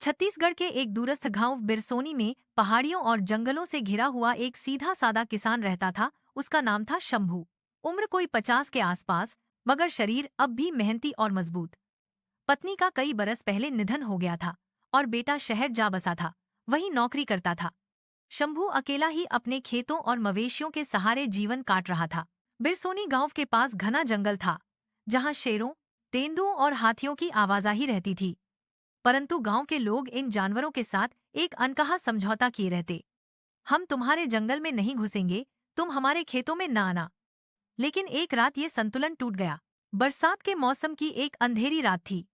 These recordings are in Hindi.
छत्तीसगढ़ के एक दूरस्थ गांव बिरसोनी में पहाड़ियों और जंगलों से घिरा हुआ एक सीधा सादा किसान रहता था। उसका नाम था शंभू। उम्र कोई 50 के आसपास, मगर शरीर अब भी मेहनती और मजबूत। पत्नी का कई बरस पहले निधन हो गया था और बेटा शहर जा बसा था, वहीं नौकरी करता था। शंभू अकेला ही अपने खेतों और मवेशियों के सहारे जीवन काट रहा था। बिरसोनी गांव के पास घना जंगल था, जहां शेरों, तेंदुओं और हाथियों की आवाजाही रहती थी। परंतु गांव के लोग इन जानवरों के साथ एक अनकहा समझौता किए रहते। हम तुम्हारे जंगल में नहीं घुसेंगे, तुम हमारे खेतों में न आना। लेकिन एक रात ये संतुलन टूट गया। बरसात के मौसम की एक अंधेरी रात थी।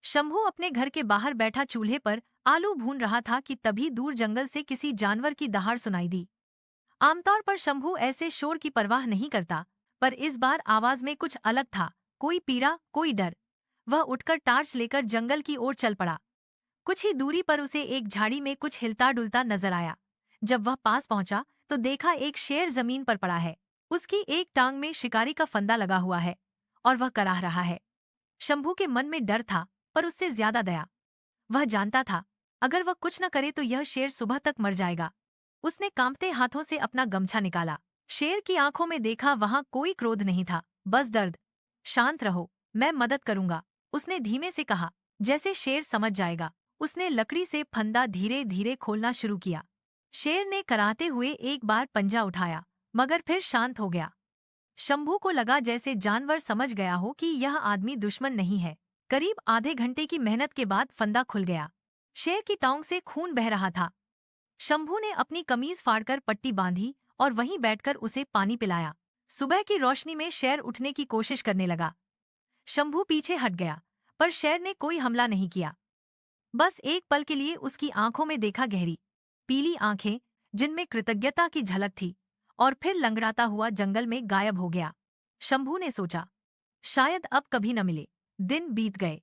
शंभू अपने घर के बाहर बैठा चूल्हे पर आलू भून रहा था कि तभी दूर जंगल से किसी जानवर की दहाड़ सुनाई दी। आमतौर पर शंभू ऐसे शोर की परवाह नहीं करता, पर इस बार आवाज में कुछ अलग था, कोई पीड़ा, कोई डर। वह उठकर टार्च लेकर जंगल की ओर चल पड़ा। कुछ ही दूरी पर उसे एक झाड़ी में कुछ हिलता डुलता नजर आया। जब वह पास पहुंचा तो देखा एक शेर जमीन पर पड़ा है। उसकी एक टांग में शिकारी का फंदा लगा हुआ है और वह कराह रहा है। शंभू के मन में डर था, पर उससे ज्यादा दया। वह जानता था, अगर वह कुछ न करे तो यह शेर सुबह तक मर जाएगा। उसने कांपते हाथों से अपना गमछा निकाला। शेर की आंखों में देखा वहां कोई क्रोध नहीं था, बस दर्द। शांत रहो, मैं मदद करूंगा, उसने धीमे से कहा, जैसे शेर समझ जाएगा। उसने लकड़ी से फंदा धीरे धीरे खोलना शुरू किया। शेर ने कराहते हुए एक बार पंजा उठाया, मगर फिर शांत हो गया। शंभू को लगा जैसे जानवर समझ गया हो कि यह आदमी दुश्मन नहीं है। करीब आधे घंटे की मेहनत के बाद फंदा खुल गया। शेर की टांग से खून बह रहा था। शंभू ने अपनी कमीज फाड़कर पट्टी बांधी और वहीं बैठकर उसे पानी पिलाया। सुबह की रोशनी में शेर उठने की कोशिश करने लगा। शंभू पीछे हट गया, पर शेर ने कोई हमला नहीं किया। बस एक पल के लिए उसकी आंखों में देखा, गहरी पीली आंखें जिनमें कृतज्ञता की झलक थी, और फिर लंगड़ाता हुआ जंगल में गायब हो गया। शंभू ने सोचा, शायद अब कभी न मिले। दिन बीत गए।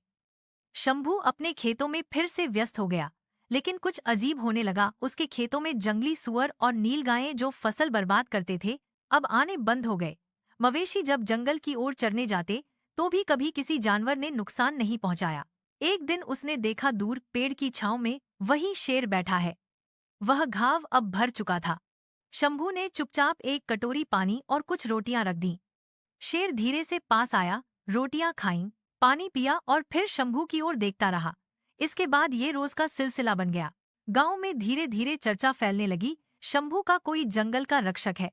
शंभू अपने खेतों में फिर से व्यस्त हो गया, लेकिन कुछ अजीब होने लगा। उसके खेतों में जंगली सुअर और नीलगायें जो फसल बर्बाद करते थे, अब आने बंद हो गए। मवेशी जब जंगल की ओर चरने जाते तो भी कभी किसी जानवर ने नुकसान नहीं पहुंचाया। एक दिन उसने देखा, दूर पेड़ की छांव में वही शेर बैठा है। वह घाव अब भर चुका था। शंभू ने चुपचाप एक कटोरी पानी और कुछ रोटियां रख दीं। शेर धीरे से पास आया, रोटियां खाईं, पानी पिया और फिर शंभू की ओर देखता रहा। इसके बाद ये रोज का सिलसिला बन गया। गांव में धीरे धीरे चर्चा फैलने लगी, शंभू का कोई जंगल का रक्षक है।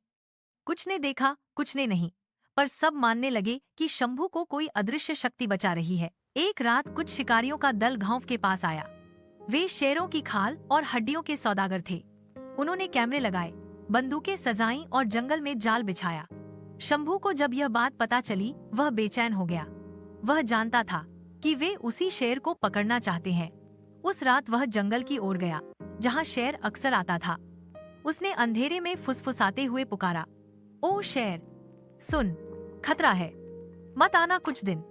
कुछ ने देखा, कुछ ने नहीं, पर सब मानने लगे कि शंभू को कोई अदृश्य शक्ति बचा रही है। एक रात कुछ शिकारियों का दल गांव के पास आया। वे शेरों की खाल और हड्डियों के सौदागर थे। उन्होंने कैमरे लगाए, बंदूकें सजाईं और जंगल में जाल बिछाया। शंभू को जब यह बात पता चली, वह बेचैन हो गया। वह जानता था कि वे उसी शेर को पकड़ना चाहते हैं। उस रात वह जंगल की ओर गया, जहां शेर अक्सर आता था। उसने अंधेरे में फुसफुसाते हुए पुकारा, ओ शेर, सुन, खतरा है, मत आना कुछ दिन।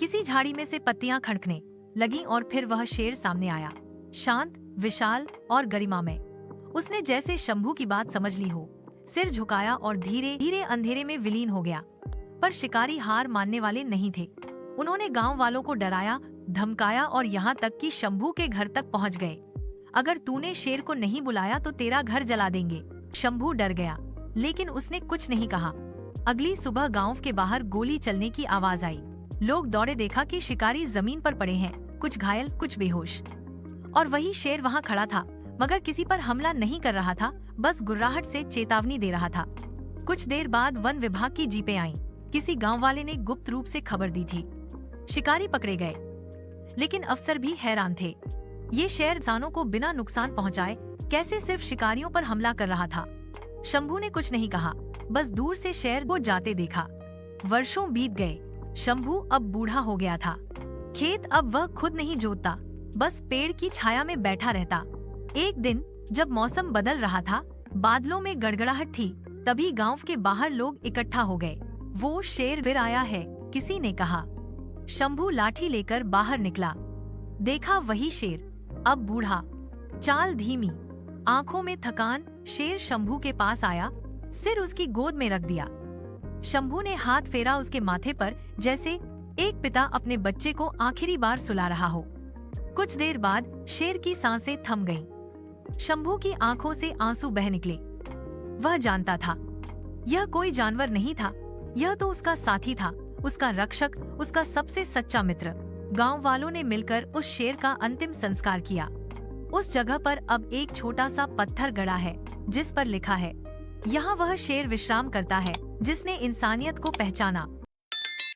किसी झाड़ी में से पत्तियां खड़कने लगी और फिर वह शेर सामने आया, शांत, विशाल और गरिमामय। उसने जैसे शंभू की बात समझ ली हो, सिर झुकाया और धीरे धीरे अंधेरे में विलीन हो गया। पर शिकारी हार मानने वाले नहीं थे। उन्होंने गांव वालों को डराया, धमकाया और यहाँ तक कि शंभू के घर तक पहुँच गए। अगर तूने शेर को नहीं बुलाया तो तेरा घर जला देंगे। शंभू डर गया, लेकिन उसने कुछ नहीं कहा। अगली सुबह गांव के बाहर गोली चलने की आवाज आई। लोग दौड़े, देखा कि शिकारी जमीन पर पड़े हैं, कुछ घायल, कुछ बेहोश। और वही शेर वहां खड़ा था, मगर किसी पर हमला नहीं कर रहा था, बस गुर्राहट से चेतावनी दे रहा था। कुछ देर बाद वन विभाग की जीपें आईं। किसी गांव वाले ने गुप्त रूप से खबर दी थी। शिकारी पकड़े गए, लेकिन अफसर भी हैरान थे। ये शेर इंसानों को बिना नुकसान पहुंचाए कैसे सिर्फ शिकारियों पर हमला कर रहा था। शंभू ने कुछ नहीं कहा, बस दूर से शेर को जाते देखा। वर्षों बीत गए। शंभू अब बूढ़ा हो गया था। खेत अब वह खुद नहीं जोतता, बस पेड़ की छाया में बैठा रहता। एक दिन जब मौसम बदल रहा था, बादलों में गड़गड़ाहट थी, तभी गांव के बाहर लोग इकट्ठा हो गए। वो शेर फिर आया है, किसी ने कहा। शंभू लाठी लेकर बाहर निकला। देखा वही शेर, अब बूढ़ा, चाल धीमी, आंखों में थकान। शेर शंभू के पास आया, सिर उसकी गोद में रख दिया। शंभू ने हाथ फेरा उसके माथे पर, जैसे एक पिता अपने बच्चे को आखिरी बार सुला रहा हो। कुछ देर बाद शेर की सांसें थम गईं। शंभू की आंखों से आंसू बह निकले। वह जानता था यह कोई जानवर नहीं था, यह तो उसका साथी था, उसका रक्षक, उसका सबसे सच्चा मित्र। गांव वालों ने मिलकर उस शेर का अंतिम संस्कार किया। उस जगह पर अब एक छोटा सा पत्थर गड़ा है जिस पर लिखा है, यहाँ वह शेर विश्राम करता है जिसने इंसानियत को पहचाना।